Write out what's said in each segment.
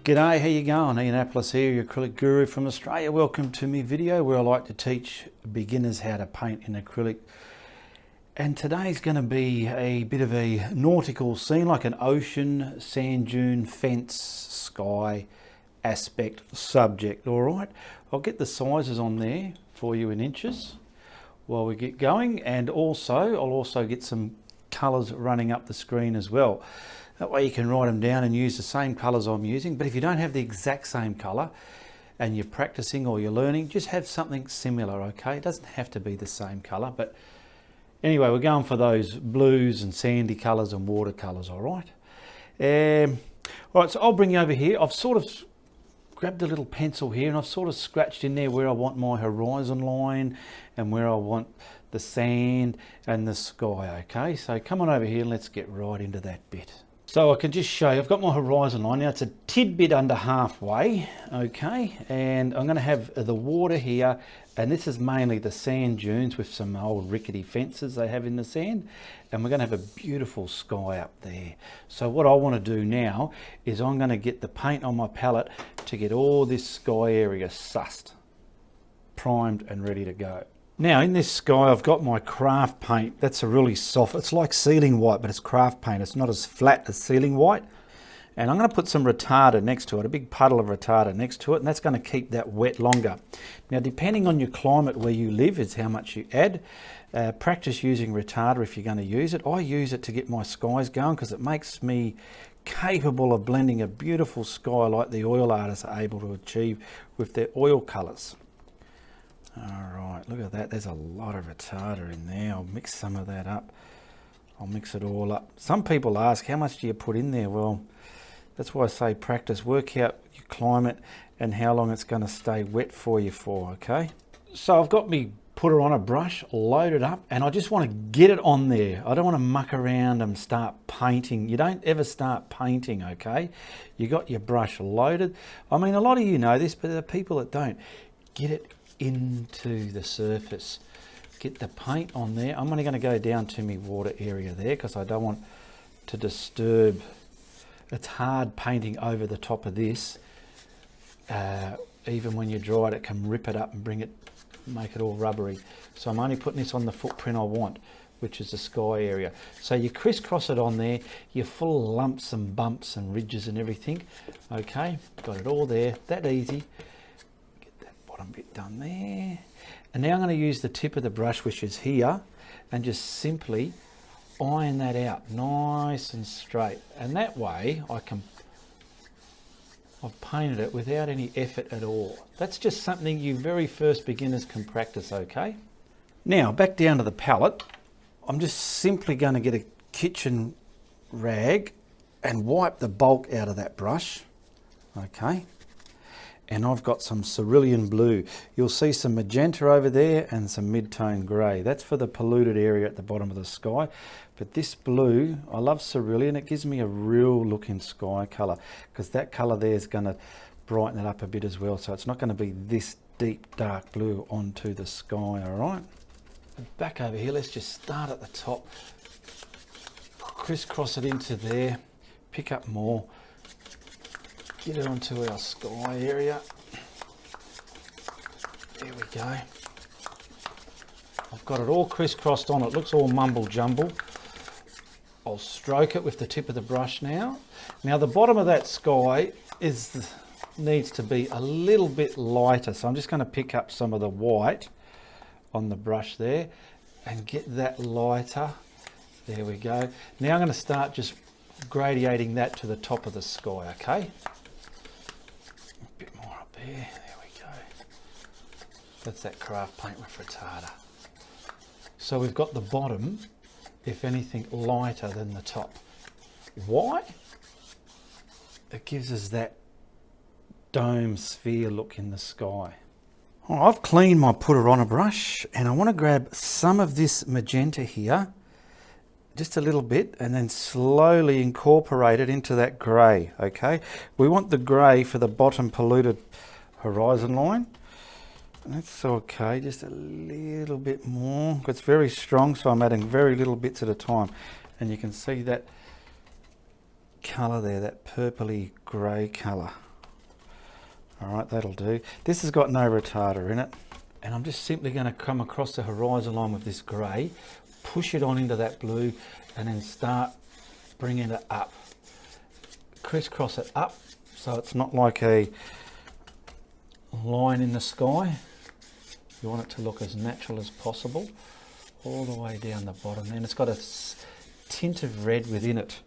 G'day, how you going? Ianapolis here, your acrylic guru from Australia. Welcome to my video where I like to teach beginners how to paint in acrylic. And today's going to be a bit of a nautical scene, like an ocean, sand dune, fence, sky aspect subject, all right? I'll get the sizes on there for you in inches while we get going, and also I'll also get some colours running up the screen as well. That way you can write them down and use the same colours I'm using. But if you don't have the exact same colour and you're practicing or you're learning, just have something similar, okay? It doesn't have to be the same colour, but anyway, we're going for those blues and sandy colours and watercolours, all right? All right, so I'll bring you over here. I've sort of grabbed a little pencil here and I've sort of scratched in there where I want my horizon line and where I want the sand and the sky, okay? So come on over here and let's get right into that bit. So I can just show you, I've got my horizon line now. It's a tidbit under halfway, okay? And I'm going to have the water here, and this is mainly the sand dunes with some old rickety fences they have in the sand. And we're going to have a beautiful sky up there. So what I want to do now is I'm going to get the paint on my palette to get all this sky area sussed, primed and ready to go. Now in this sky I've got my craft paint. That's a really soft, it's like ceiling white, but it's craft paint. It's not as flat as ceiling white. And I'm going to put some retarder next to it, a big puddle of retarder next to it, and that's going to keep that wet longer. Now depending on your climate where you live is how much you add. Practice using retarder if you're going to use it. I use it to get my skies going because it makes me capable of blending a beautiful sky like the oil artists are able to achieve with their oil colours. Alright, look at that, there's a lot of retarder in there. I'll mix some of that up. I'll mix it all up. Some people ask, how much do you put in there? Well, that's why I say practice. Work out your climate and how long it's going to stay wet for you for, okay? So I've got me putter on a brush, loaded up, and I just want to get it on there. I don't want to muck around and start painting. You don't ever start painting, okay? You got your brush loaded. I mean, a lot of you know this, but there are people that don't. Get it into the surface, get the paint on there. I'm only going to go down to my water area there because I don't want to disturb. It's hard painting over the top of this. Even when you dry it, it can rip it up and make it all rubbery. So I'm only putting this on the footprint I want, which is the sky area. So you crisscross it on there, you're full of lumps and bumps and ridges and everything. Okay, got it all there, that easy. Bottom bit done there, and now I'm going to use the tip of the brush, which is here, and just simply iron that out nice and straight, and that way I've painted it without any effort at all. That's just something you very first beginners can practice, okay? Now back down to the palette. I'm just simply going to get a kitchen rag and wipe the bulk out of that brush, okay? And I've got some cerulean blue. You'll see some magenta over there and some mid-tone grey. That's for the polluted area at the bottom of the sky. But this blue, I love cerulean. It gives me a real looking sky colour because that colour there is going to brighten it up a bit as well. So it's not going to be this deep dark blue onto the sky, all right? Back over here, let's just start at the top. Crisscross it into there. Pick up more. Get it onto our sky area. There we go. I've got it all crisscrossed on. It looks all mumble jumble. I'll stroke it with the tip of the brush now. Now the bottom of that sky needs to be a little bit lighter. So I'm just going to pick up some of the white on the brush there and get that lighter. There we go. Now I'm going to start just gradiating that to the top of the sky, okay? There we go. That's that craft paint with retarder. So we've got the bottom, if anything, lighter than the top. Why? It gives us that dome sphere look in the sky. Oh, I've cleaned my putter on a brush and I want to grab some of this magenta here, just a little bit, and then slowly incorporate it into that grey, okay? We want the grey for the bottom polluted horizon line. That's okay, just a little bit more. It's very strong, so I'm adding very little bits at a time. And you can see that colour there, that purpley grey colour. All right, that'll do. This has got no retarder in it. And I'm just simply going to come across the horizon line with this grey, push it on into that blue, and then start bringing it up. Crisscross it up so it's not like a line in the sky. You want it to look as natural as possible, all the way down the bottom. And it's got a tint of red within it.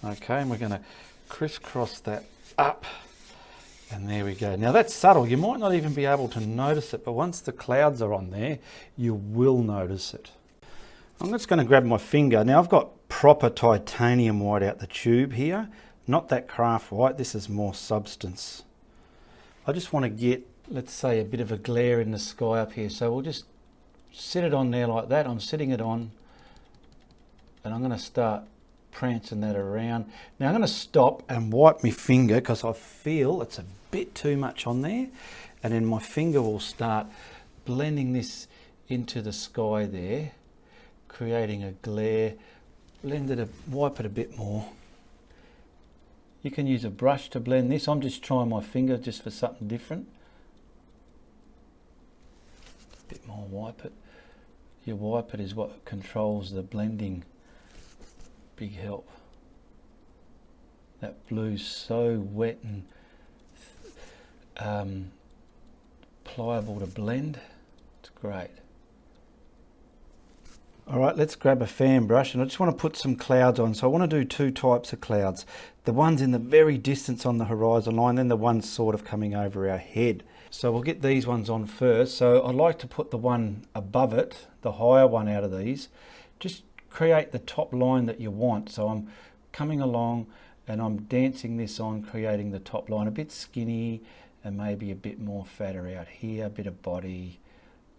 Okay, and we're going to crisscross that up. And there we go. Now that's subtle. You might not even be able to notice it, but once the clouds are on there, you will notice it. I'm just going to grab my finger. Now I've got proper titanium white out the tube here, not that craft white. This is more substance. I just want to get, let's say, a bit of a glare in the sky up here. So we'll just sit it on there like that. I'm sitting it on, and I'm going to start prancing that around. Now I'm going to stop and wipe my finger because I feel it's a bit too much on there, and then my finger will start blending this into the sky there, creating a glare. Blend it, wipe it a bit more. You can use a brush to blend this. I'm just trying my finger just for something different. A bit more, wipe it. Your wipe it is what controls the blending. Big help. That blue's so wet and pliable to blend. It's great. All right, let's grab a fan brush, and I just want to put some clouds on. So I want to do two types of clouds. The ones in the very distance on the horizon line, then the ones sort of coming over our head. So we'll get these ones on first. So I'd like to put the one above it, the higher one out of these. Just create the top line that you want. So I'm coming along and I'm dancing this on, creating the top line, a bit skinny and maybe a bit more fatter out here, a bit of body.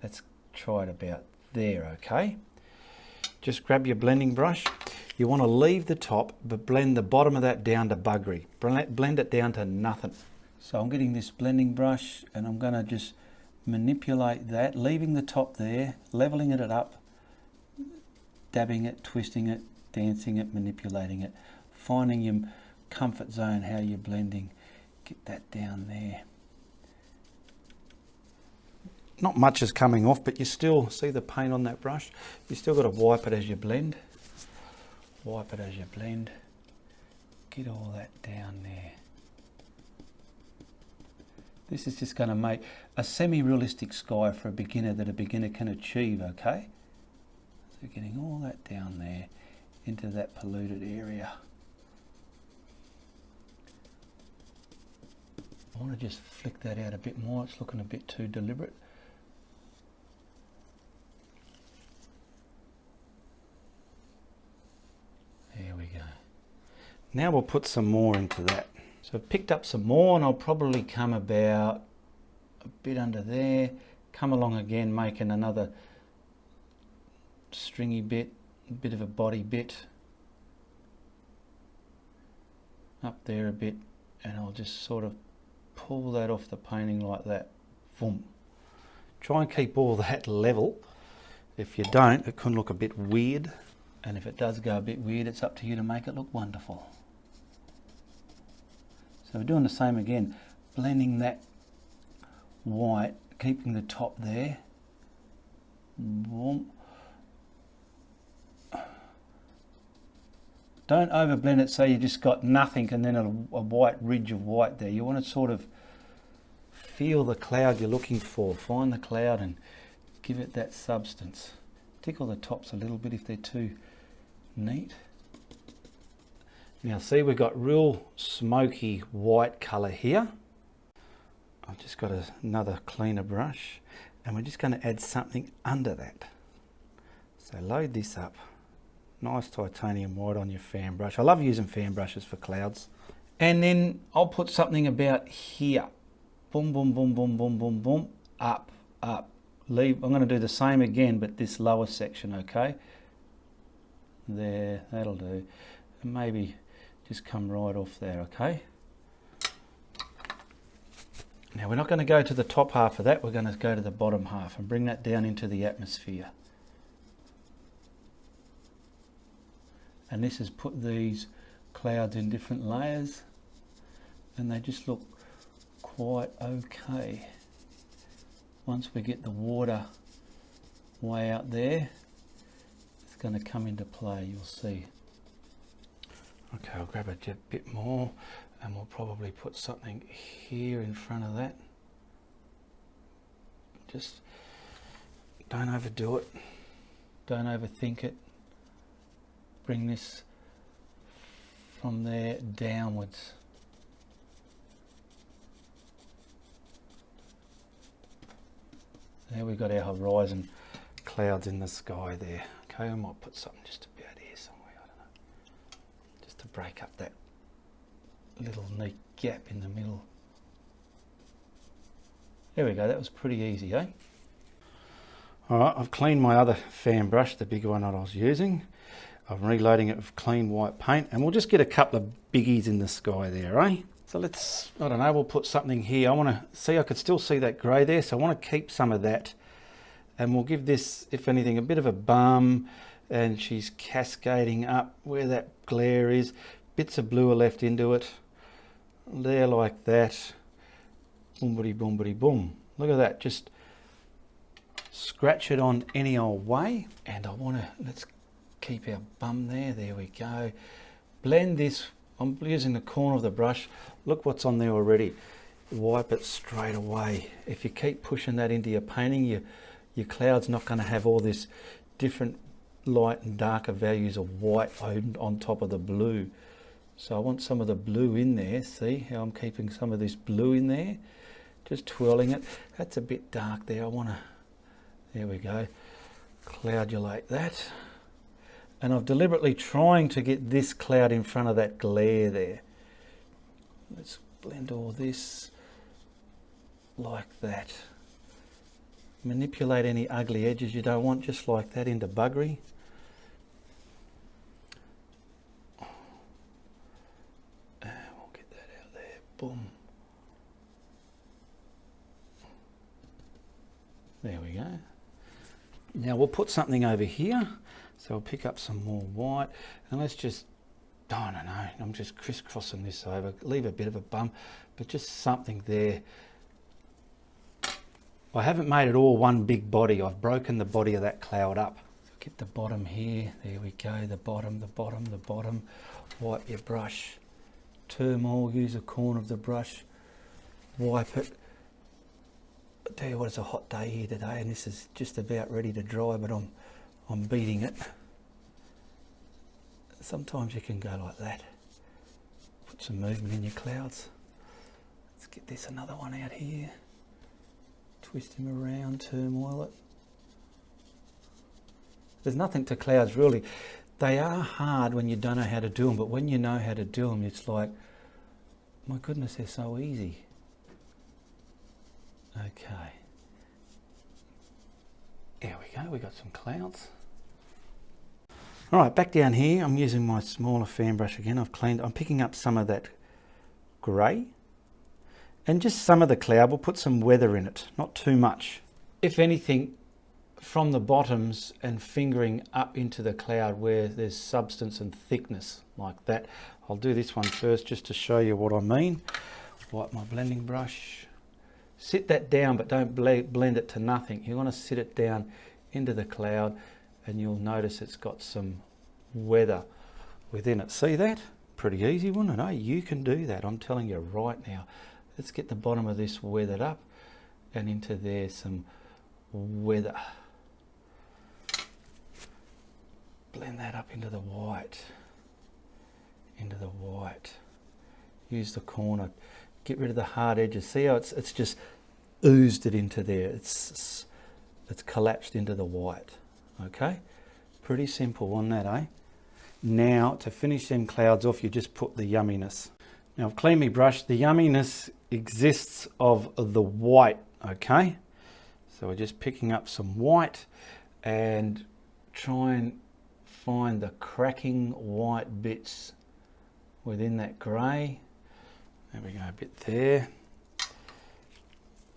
Let's try it about there, okay? Just grab your blending brush. You want to leave the top, but blend the bottom of that down to buggery. Blend it down to nothing. So I'm getting this blending brush and I'm going to just manipulate that, leaving the top there, leveling it up, dabbing it, twisting it, dancing it, manipulating it, finding your comfort zone, how you're blending. Get that down there. Not much is coming off, but you still see the paint on that brush. You still got to wipe it as you blend. Wipe it as you blend. Get all that down there. This is just going to make a semi-realistic sky for a beginner that a beginner can achieve, okay? So getting all that down there into that polluted area. I want to just flick that out a bit more. It's looking a bit too deliberate. There we go. Now we'll put some more into that. So I've picked up some more, and I'll probably come about a bit under there, come along again, making another stringy bit, a bit of a body bit, up there a bit, and I'll just sort of pull that off the painting like that. Boom. Try and keep all that level. If you don't, it can look a bit weird, and if it does go a bit weird, it's up to you to make it look wonderful. So we're doing the same again, blending that white, keeping the top there. Boom. Don't overblend it so you just got nothing and then a white ridge of white there. You want to sort of feel the cloud you're looking for. Find the cloud and give it that substance. Tickle the tops a little bit if they're too neat. Now see, we've got real smoky white colour here. I've just got another cleaner brush, and we're just going to add something under that. So load this up. Nice titanium white on your fan brush. I love using fan brushes for clouds. And then I'll put something about here. Boom, boom, boom, boom, boom, boom, boom. Up, up. Leave. I'm going to do the same again, but this lower section, okay? There, that'll do. And maybe just come right off there, okay? Now we're not going to go to the top half of that. We're going to go to the bottom half and bring that down into the atmosphere. And this has put these clouds in different layers, and they just look quite okay. Once we get the water way out there, it's going to come into play, you'll see. Okay, I'll grab a bit more and we'll probably put something here in front of that. Just don't overdo it, don't overthink it. Bring this from there downwards. There we've got our horizon clouds in the sky there. Okay, I might put something just about here somewhere, I don't know. Just to break up that little neat gap in the middle. There we go, that was pretty easy, eh? Alright, I've cleaned my other fan brush, the bigger one that I was using. I'm reloading it with clean white paint, and we'll just get a couple of biggies in the sky there, eh? So let's, I don't know, we'll put something here. I want to see, I could still see that grey there, so I want to keep some of that. And we'll give this, if anything, a bit of a bum, and she's cascading up where that glare is. Bits of blue are left into it. There like that. Boom-bitty, boom-bitty, boom. Look at that, just scratch it on any old way. And I want to, let's keep our bum there, there we go. Blend this, I'm using the corner of the brush. Look what's on there already. Wipe it straight away. If you keep pushing that into your painting, your cloud's not going to have all this different light and darker values of white on top of the blue. So I want some of the blue in there. See how I'm keeping some of this blue in there? Just twirling it. That's a bit dark there. I want to, there we go, cloudulate that. And I'm deliberately trying to get this cloud in front of that glare there. Let's blend all this like that. Manipulate any ugly edges you don't want, just like that, into buggery. And we'll get that out there. Boom. There we go. Now we'll put something over here. So I'll pick up some more white, and let's just, I don't know, I'm just crisscrossing this over, leave a bit of a bump, but just something there. I haven't made it all one big body, I've broken the body of that cloud up. Get the bottom here, there we go, the bottom, the bottom, the bottom. Wipe your brush, turmoil, use a corner of the brush, wipe it. I'll tell you what, it's a hot day here today, and this is just about ready to dry, but I'm beating it. Sometimes you can go like that. Put some movement in your clouds. Let's get this another one out here. Twist him around, turmoil it. There's nothing to clouds really. They are hard when you don't know how to do them, but when you know how to do them, it's like, my goodness, they're so easy. Okay. There we go, we got some clouds. All right, back down here, I'm using my smaller fan brush again. I've cleaned, I'm picking up some of that grey and just some of the cloud. We'll put some weather in it, not too much. If anything, from the bottoms and fingering up into the cloud where there's substance and thickness like that. I'll do this one first just to show you what I mean. Wipe my blending brush. Sit that down, but don't blend it to nothing. You want to sit it down into the cloud, and you'll notice it's got some weather within it. See that? Pretty easy, wouldn't it? Oh, you can do that, I'm telling you right now. Let's get the bottom of this weathered up, and into there some weather. Blend that up into the white. Into the white. Use the corner. Get rid of the hard edges. See how it's just oozed it into there. It's collapsed into the white. Okay, pretty simple on that, eh? Now to finish them clouds off, you just put the yumminess. Now I've cleaned my brush. The yumminess exists of the white. Okay, so we're just picking up some white and try and find the cracking white bits within that grey. There we go, a bit there.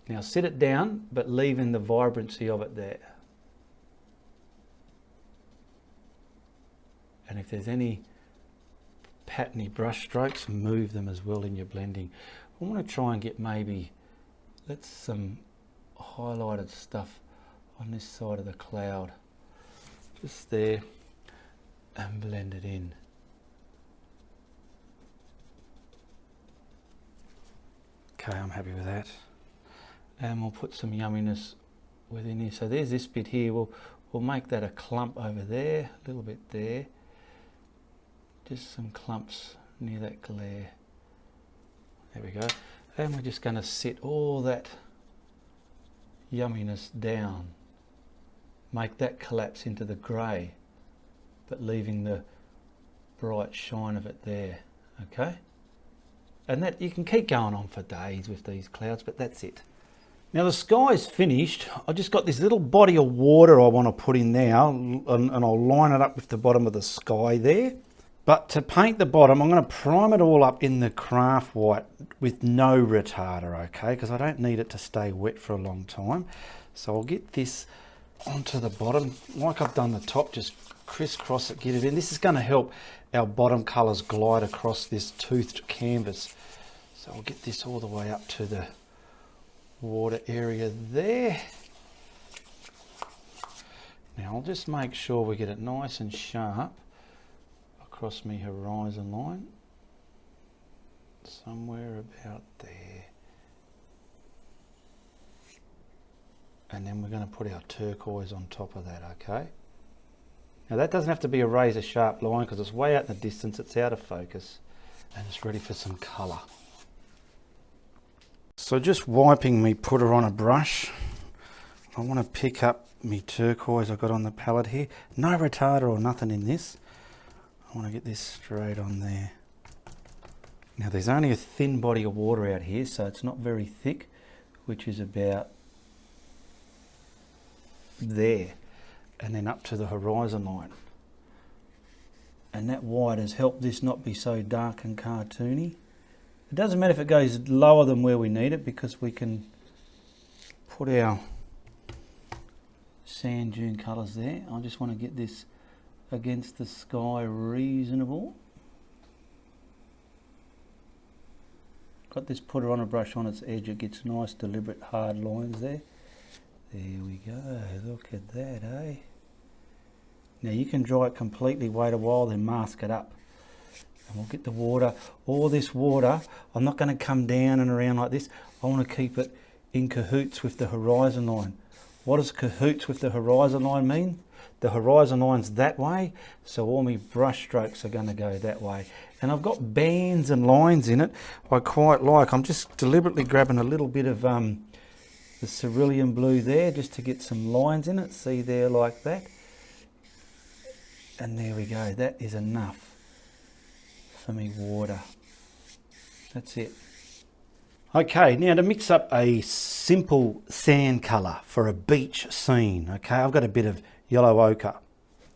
Now sit it down, but leaving the vibrancy of it there. And if there's any patterny brush strokes, move them as well in your blending. I want to try and get maybe, let's some highlighted stuff on this side of the cloud. Just there, and blend it in. Okay, I'm happy with that. And we'll put some yumminess within here. So there's this bit here. We'll make that a clump over there, a little bit there. Just some clumps near that glare. There we go. And we're just going to set all that yumminess down. Make that collapse into the grey, but leaving the bright shine of it there. Okay? And that, you can keep going on for days with these clouds, but that's it. Now the sky's finished. I've just got this little body of water I want to put in now, and I'll line it up with the bottom of the sky there. But to paint the bottom, I'm going to prime it all up in the craft white with no retarder, okay? Because I don't need it to stay wet for a long time. So I'll get this onto the bottom, like I've done the top, just crisscross it, get it in. This is going to help our bottom colours glide across this toothed canvas. So I'll get this all the way up to the water area there. Now I'll just make sure we get it nice and sharp across my horizon line, somewhere about there. And then we're going to put our turquoise on top of that, okay? Now that doesn't have to be a razor sharp line because it's way out in the distance, it's out of focus, and it's ready for some colour. So just wiping me putter on a brush, I want to pick up me turquoise I got on the palette here. No retarder or nothing in this. I want to get this straight on there. Now there's only a thin body of water out here, so it's not very thick, which is about there, and then up to the horizon line. And that white has helped this not be so dark and cartoony. It doesn't matter if it goes lower than where we need it, because we can put our sand dune colours there. I just want to get this against the sky reasonable. Got this putter on a brush on its edge, it gets nice deliberate hard lines there. There we go, look at that, eh? Now you can dry it completely, wait a while, then mask it up. And we'll get the water, all this water, I'm not going to come down and around like this. I want to keep it in cahoots with the horizon line. What does cahoots with the horizon line mean? The horizon line's that way, so all my brush strokes are going to go that way. And I've got bands and lines in it I quite like. I'm just deliberately grabbing a little bit of the cerulean blue there just to get some lines in it. See there, like that. And there we go, that is enough for me water. That's it. Okay, now to mix up a simple sand colour for a beach scene, okay, I've got a bit of yellow ochre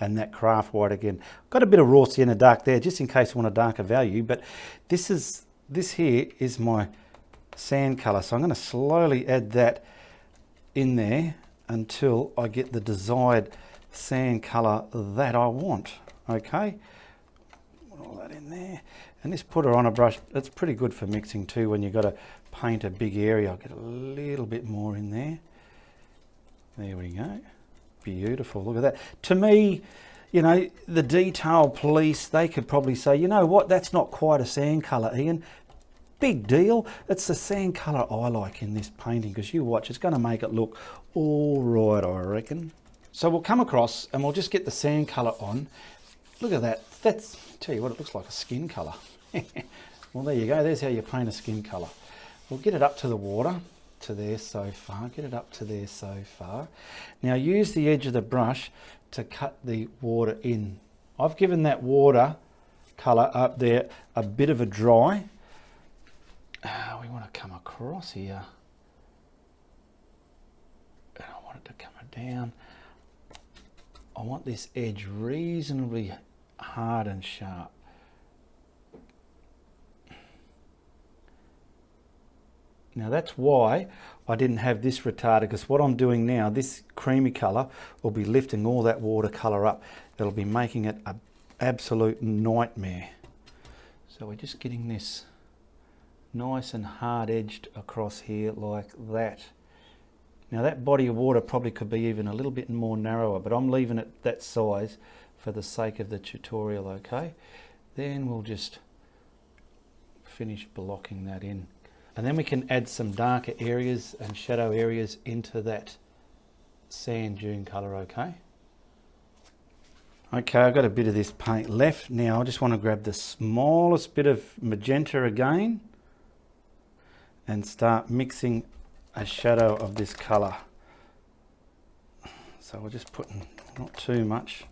and that craft white again. Got a bit of raw sienna dark there just in case I want a darker value, but this here is my sand colour, so I'm going to slowly add that in there until I get the desired sand colour that I want. Okay, put all that in there, and this putter on a brush, it's pretty good for mixing too when you've got to paint a big area. I'll get a little bit more in there. There we go, beautiful. Look at that. To me, you know, the detail police, they could probably say, you know what, that's not quite a sand colour, Ian. Big deal. It's the sand colour I like in this painting, because you watch, it's going to make it look all right, I reckon. So we'll come across and we'll just get the sand colour on. Look at that. That's, tell you what, it looks like a skin colour. Well, there you go. There's how you paint a skin colour. We'll get it up to the water, to there so far. Get it up to there so far. Now use the edge of the brush to cut the water in. I've given that water colour up there a bit of a dry. We want to come across here. And I want it to come down. I want this edge reasonably hard and sharp. Now that's why I didn't have this retarder, because what I'm doing now, this creamy colour will be lifting all that watercolour up. It'll be making it an absolute nightmare. So we're just getting this nice and hard edged across here like that. Now that body of water probably could be even a little bit more narrower, but I'm leaving it that size for the sake of the tutorial, okay? Then we'll just finish blocking that in. And then we can add some darker areas and shadow areas into that sand dune colour, okay? Okay, I've got a bit of this paint left. Now I just want to grab the smallest bit of magenta again and start mixing a shadow of this colour. So we're just putting not too much.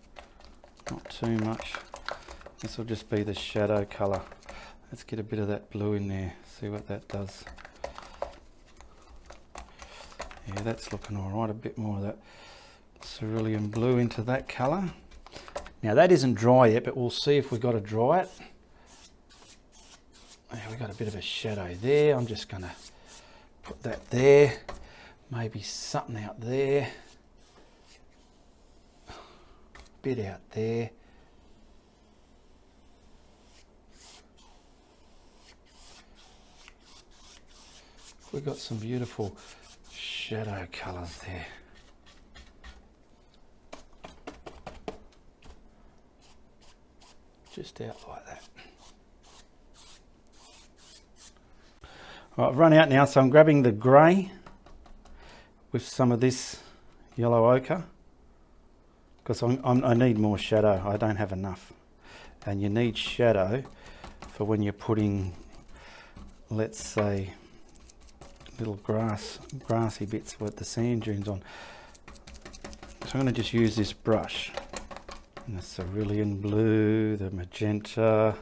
This will just be the shadow colour. Let's get a bit of that blue in there, see what that does. Yeah, that's looking all right. A bit more of that cerulean blue into that colour. Now that isn't dry yet, but we'll see if we've got to dry it. Yeah, we've got a bit of a shadow there. I'm just going to put that there. Maybe something out there. Bit out there. We've got some beautiful shadow colours there. Just out like that. Right, I've run out now, so I'm grabbing the grey with some of this yellow ochre, because I need more shadow. I don't have enough, and you need shadow for when you're putting, let's say, little grassy bits with the sand dunes on. So I'm going to just use this brush, and the cerulean blue, the magenta,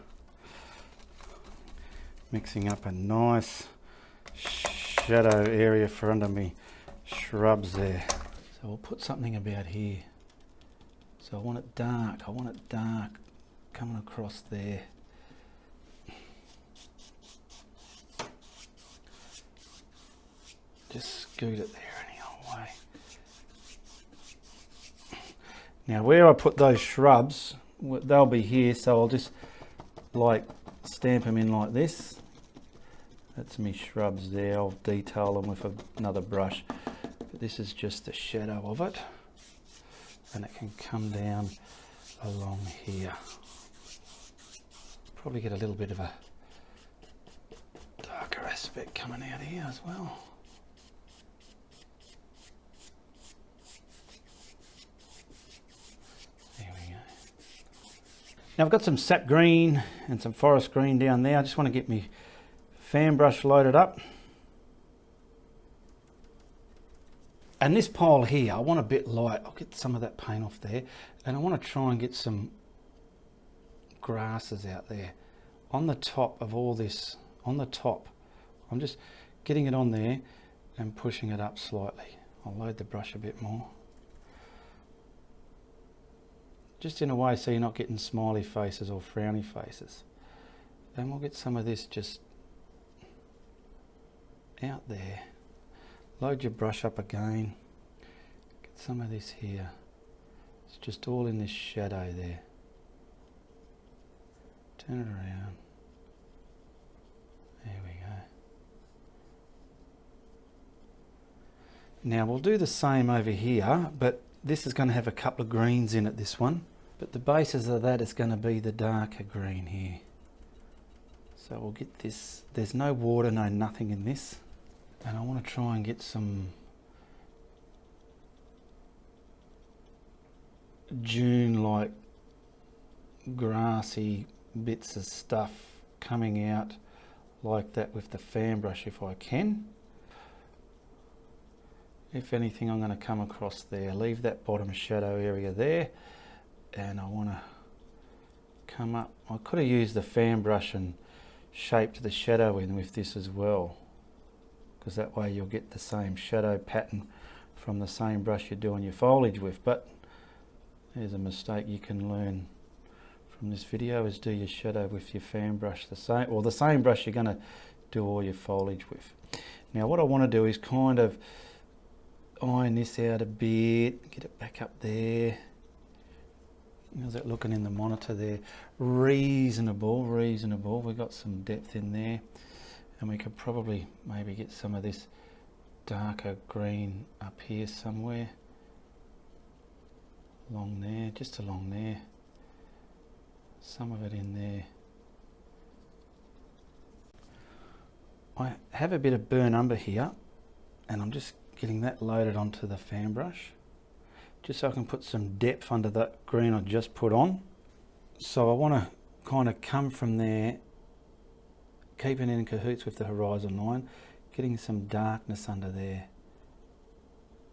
mixing up a nice shadow area for under me shrubs there. So we'll put something about here. So I want it dark, coming across there. Just scoot it there any old way. Now where I put those shrubs, they'll be here, so I'll just like stamp them in like this. That's me shrubs there. I'll detail them with another brush. But this is just the shadow of it. And it can come down along here. Probably get a little bit of a darker aspect coming out here as well. Now I've got some sap green and some forest green down there. I just want to get my fan brush loaded up. And this pile here, I want a bit light. I'll get some of that paint off there. And I want to try and get some grasses out there. On the top of all this, on the top, I'm just getting it on there and pushing it up slightly. I'll load the brush a bit more. Just in a way so you're not getting smiley faces or frowny faces. Then we'll get some of this just out there. Load your brush up again. Get some of this here. It's just all in this shadow there. Turn it around. There we go. Now we'll do the same over here, but this is going to have a couple of greens in it, this one. But the basis of that is going to be the darker green here. So we'll get this. There's no water, no nothing in this. And I want to try and get some dune-like grassy bits of stuff coming out like that with the fan brush if I can. If anything, I'm going to come across there, leave that bottom shadow area there, and I want to come up. I could have used the fan brush and shaped the shadow in with this as well, because that way you'll get the same shadow pattern from the same brush you're doing your foliage with. But there's a mistake you can learn from this video, is do your shadow with your fan brush the same, or the same brush you're going to do all your foliage with. Now what I want to do is kind of iron this out a bit, get it back up there. How's that looking in the monitor there? Reasonable. We've got some depth in there. And we could probably maybe get some of this darker green up here somewhere. Along there, just along there. Some of it in there. I have a bit of burnt umber here, and I'm just getting that loaded onto the fan brush, just so I can put some depth under that green I just put on. So I want to kind of come from there, keeping in cahoots with the horizon line, getting some darkness under there,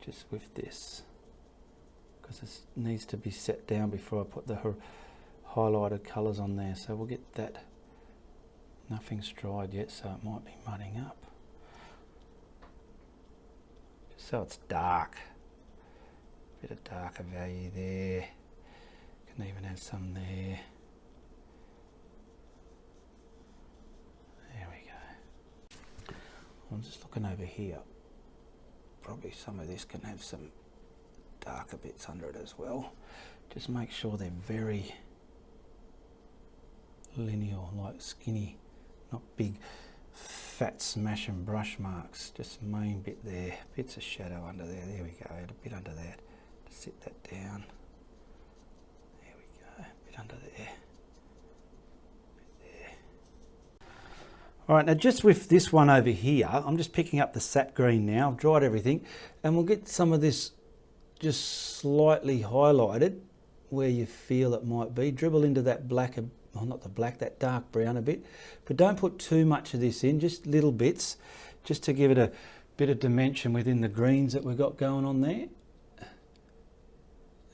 just with this, because this needs to be set down before I put the highlighted colours on there. So we'll get that. Nothing's dried yet, so it might be mudding up. Just so it's dark. Bit of darker value there. Can even have some there. There we go. I'm just looking over here. Probably some of this can have some darker bits under it as well. Just make sure they're very linear, like skinny, not big fat smash and brush marks. Just main bit there, bits of shadow under there. There we go, a bit under that. Just sit that down. There we go, a bit under there. All right, now just with this one over here, I'm just picking up the sap green now. I've dried everything, and we'll get some of this just slightly highlighted where you feel it might be. Dribble into that black, well, not the black, that dark brown a bit, but don't put too much of this in, just little bits, just to give it a bit of dimension within the greens that we've got going on there.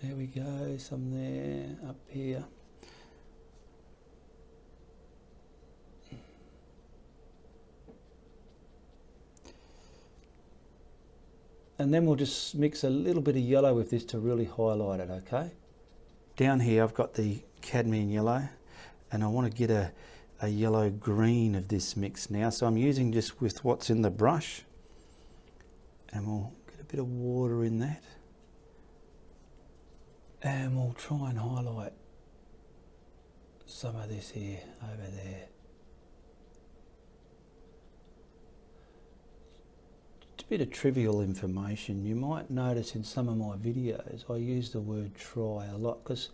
There we go, some there, up here. And then we'll just mix a little bit of yellow with this to really highlight it, okay? Down here I've got the cadmium yellow, and I want to get a yellow green of this mix now. So I'm using just with what's in the brush, and we'll get a bit of water in that. And we'll try and highlight some of this here, over there. A bit of trivial information. You might notice in some of my videos I use the word try a lot, because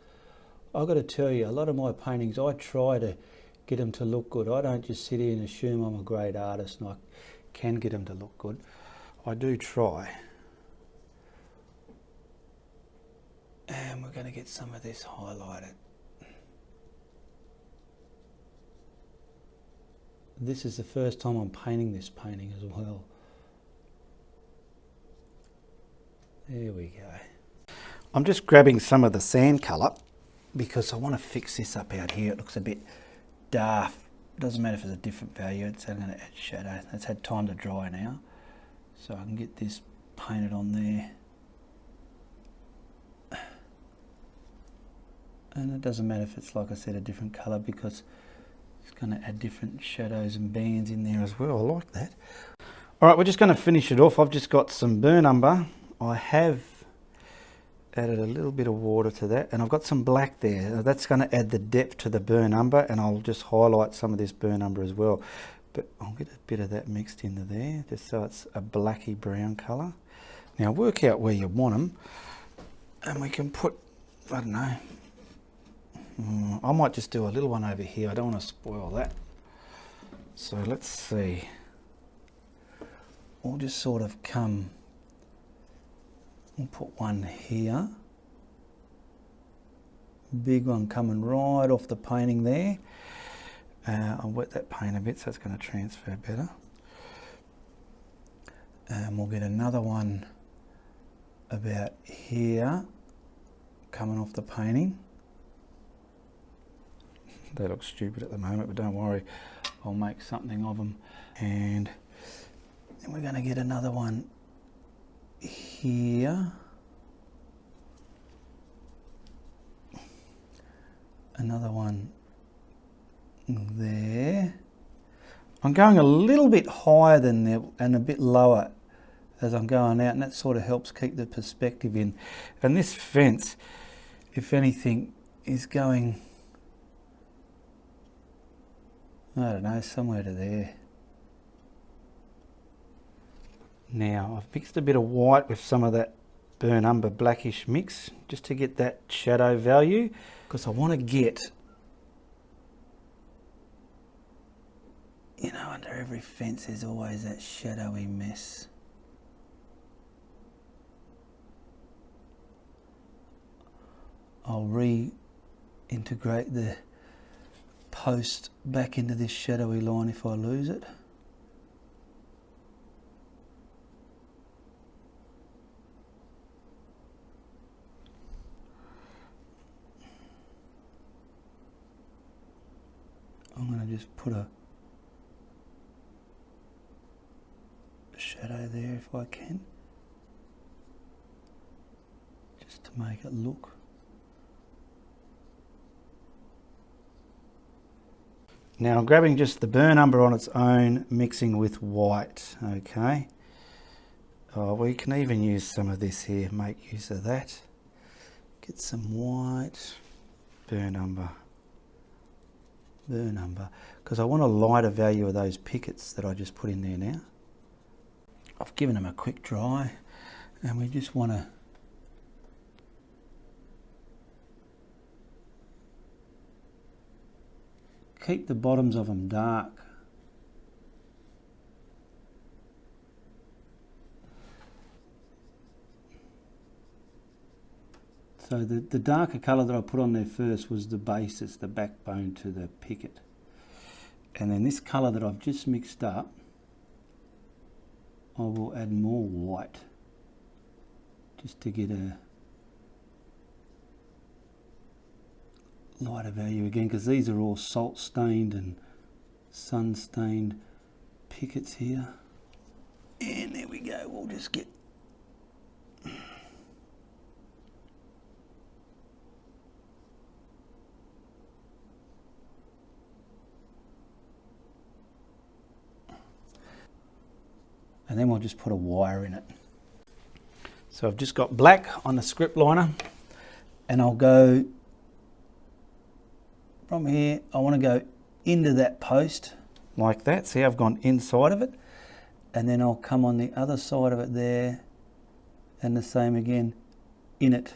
I've got to tell you, a lot of my paintings I try to get them to look good. I don't just sit here and assume I'm a great artist and I can get them to look good. I do try. And we're going to get some of this highlighted. This is the first time I'm painting this painting as well. There we go. I'm just grabbing some of the sand colour because I want to fix this up out here. It looks a bit daft. It doesn't matter if it's a different value, it's going to add shadow. It's had time to dry now. So I can get this painted on there. And it doesn't matter if it's, like I said, a different colour, because it's going to add different shadows and bands in there as well. I like that. Alright, we're just going to finish it off. I've just got some burnt umber. I have added a little bit of water to that, and I've got some black there. That's going to add the depth to the burnt umber, and I'll just highlight some of this burnt umber as well. But I'll get a bit of that mixed into there, just so it's a blacky brown colour. Now work out where you want them, and we can put, I don't know, I might just do a little one over here. I don't want to spoil that. So let's see. We'll just sort of come, we'll put one here. Big one coming right off the painting there. I'll wet that paint a bit so it's going to transfer better. And we'll get another one about here coming off the painting. They look stupid at the moment, but don't worry, I'll make something of them. And then we're going to get another one here. Another one there. I'm going a little bit higher than there and a bit lower as I'm going out, and that sort of helps keep the perspective in. And this fence, if anything, is going, I don't know, somewhere to there. Now I've mixed a bit of white with some of that burnt umber blackish mix just to get that shadow value, because I want to get, you know, under every fence there's always that shadowy mess. I'll reintegrate the post back into this shadowy line if I lose it. I'm going to just put a shadow there if I can, just to make it look. Now I'm grabbing just the burnt umber on its own, mixing with white, okay. Oh, we can even use some of this here, make use of that. Get some white, burnt umber, because I want a lighter value of those pickets that I just put in there now. I've given them a quick dry, and we just want to keep the bottoms of them dark. So the darker colour that I put on there first was the base, it's the backbone to the picket. And then this colour that I've just mixed up, I will add more white just to get a lighter value again, because these are all salt stained and sun stained pickets here. And there we go, we'll just get and then we'll just put a wire in it. So I've just got black on the script liner, and I'll go from here, I want to go into that post like that. See, I've gone inside of it, and then I'll come on the other side of it there, and the same again in it,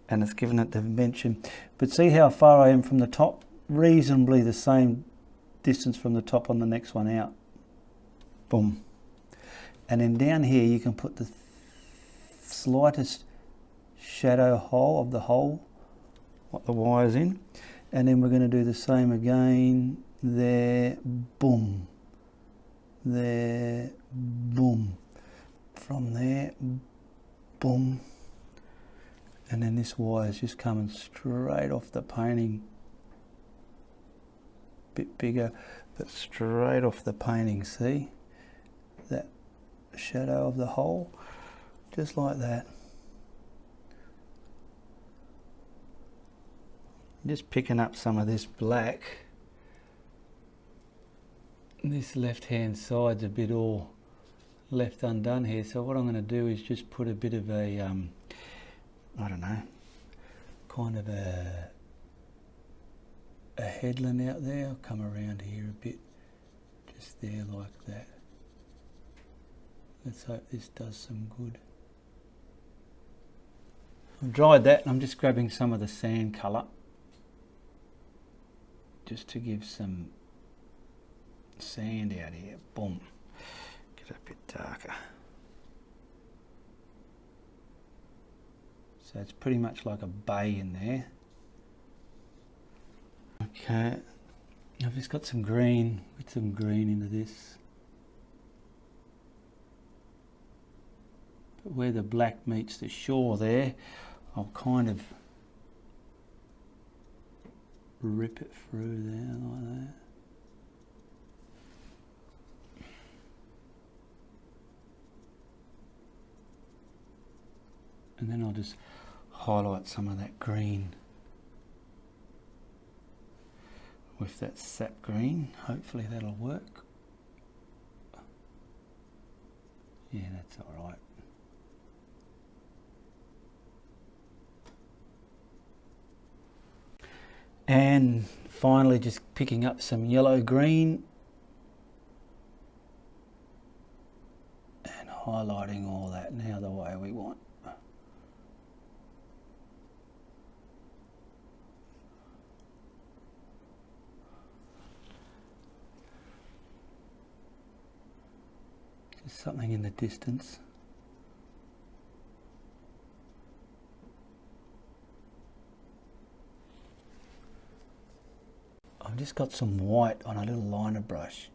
and it's given it the dimension. But see how far I am from the top? Reasonably the same distance from the top on the next one out. Boom. And then down here you can put the slightest shadow hole of the hole, what the wire's in. And then we're going to do the same again, there, boom, there, boom, from there, boom. And then this wire is just coming straight off the painting, bit bigger, but straight off the painting, see? That shadow of the hole, just like that. Just picking up some of this black. This left hand side's a bit all left undone here, so what I'm going to do is just put a bit of a I don't know, kind of a headland out there. I'll come around here a bit, just there like that. Let's hope this does some good. I've dried that, and I'm just grabbing some of the sand colour just to give some sand out here. Boom. Get it a bit darker. So it's pretty much like a bay in there. Okay, I've just got some green, with some green into this. But where the black meets the shore there, I'll kind of rip it through there like that. And then I'll just highlight some of that green with that sap green. Hopefully that'll work. Yeah, that's all right. And finally just picking up some yellow green and highlighting all that now the way we want. Just something in the distance. I've just got some white on a little liner brush,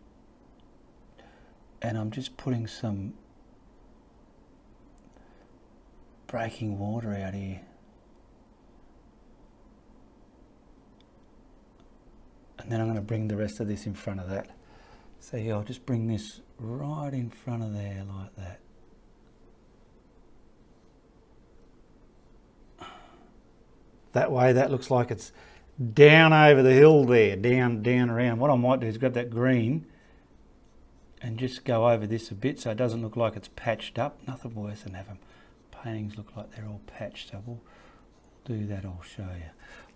and I'm just putting some breaking water out here. And then I'm going to bring the rest of this in front of that. So yeah, I'll just bring this right in front of there like that. That way that looks like it's down over the hill there, down around. What I might do is grab that green and just go over this a bit so it doesn't look like it's patched up. Nothing worse than having paintings look like they're all patched. So we'll do that, I'll show you.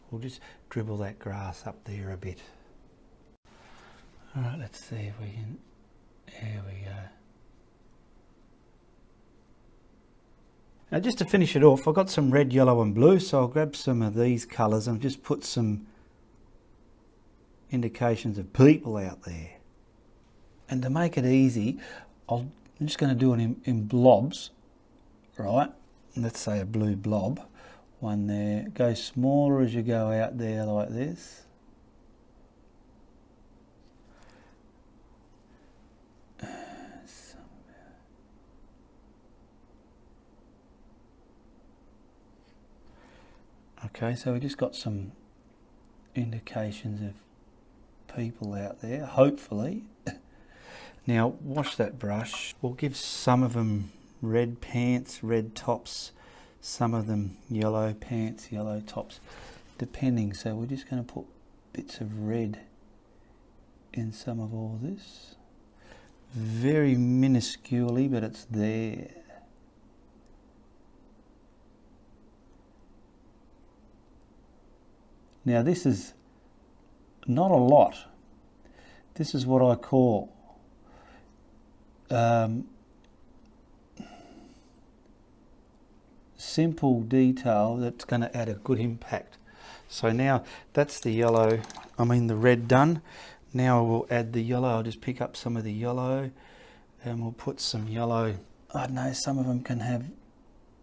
We'll just dribble that grass up there a bit. All right, let's see if we can, there we go. Now just to finish it off, I've got some red, yellow and blue, so I'll grab some of these colours and just put some indications of people out there. And to make it easy, I'm just going to do it in blobs, right? Let's say a blue blob, one there. Go smaller as you go out there like this. Okay, so we just got some indications of people out there, hopefully. Now, wash that brush. We'll give some of them red pants, red tops, some of them yellow pants, yellow tops, depending. So we're just going to put bits of red in some of all this. Very minusculely, but it's there. Now this is not a lot. This is what I call simple detail that's going to add a good impact. So now that's the yellow, the red done. Now we'll add the yellow. I'll just pick up some of the yellow and we'll put some yellow. I don't know, some of them can have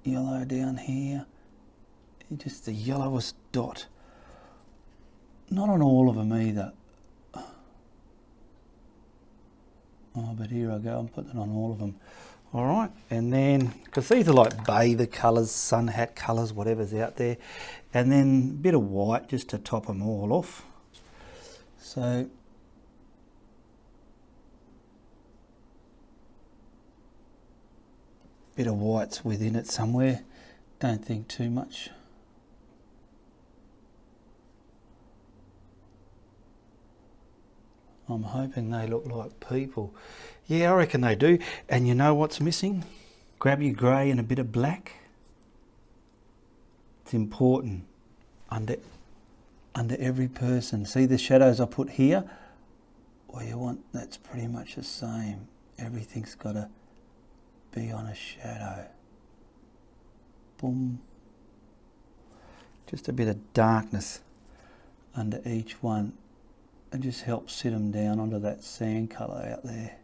yellow down here. Just the yellowest dot. Not on all of them either. Oh, but here I go, I'm putting it on all of them. All right, and then, because these are like bather colours, sun hat colours, whatever's out there. And then a bit of white just to top them all off. So, bit of white's within it somewhere. Don't think too much. I'm hoping they look like people. Yeah, I reckon they do. And you know what's missing? Grab your grey and a bit of black. It's important. Under every person. See the shadows I put here? Well, you want, that's pretty much the same. Everything's got to be on a shadow. Boom. Just a bit of darkness under each one. And just help sit them down onto that sand colour out there.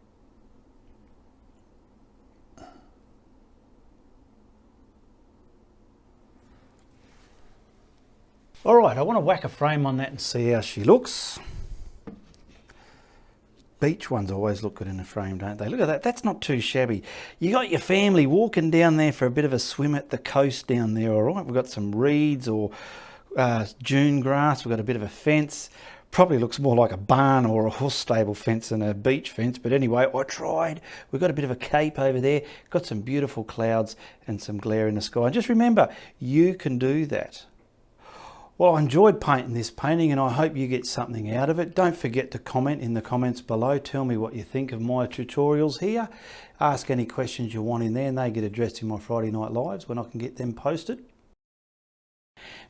Alright, I want to whack a frame on that and see how she looks. Beach ones always look good in a frame, don't they? Look at that, that's not too shabby. You got your family walking down there for a bit of a swim at the coast down there, alright? We've got some reeds or dune grass, we've got a bit of a fence. Probably looks more like a barn or a horse stable fence than a beach fence, but anyway, I tried. We've got a bit of a cape over there, got some beautiful clouds and some glare in the sky. And just remember, you can do that. Well, I enjoyed painting this painting and I hope you get something out of it. Don't forget to comment in the comments below. Tell me what you think of my tutorials here. Ask any questions you want in there and they get addressed in my Friday Night Lives when I can get them posted.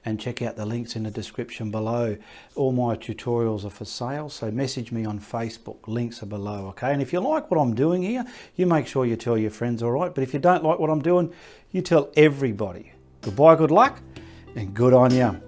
and check out the links in the description below. All my tutorials are for sale, so message me on Facebook, links are below, okay? And if you like what I'm doing here, you make sure you tell your friends, all right? But if you don't like what I'm doing, you tell everybody. Goodbye, good luck, and good on you.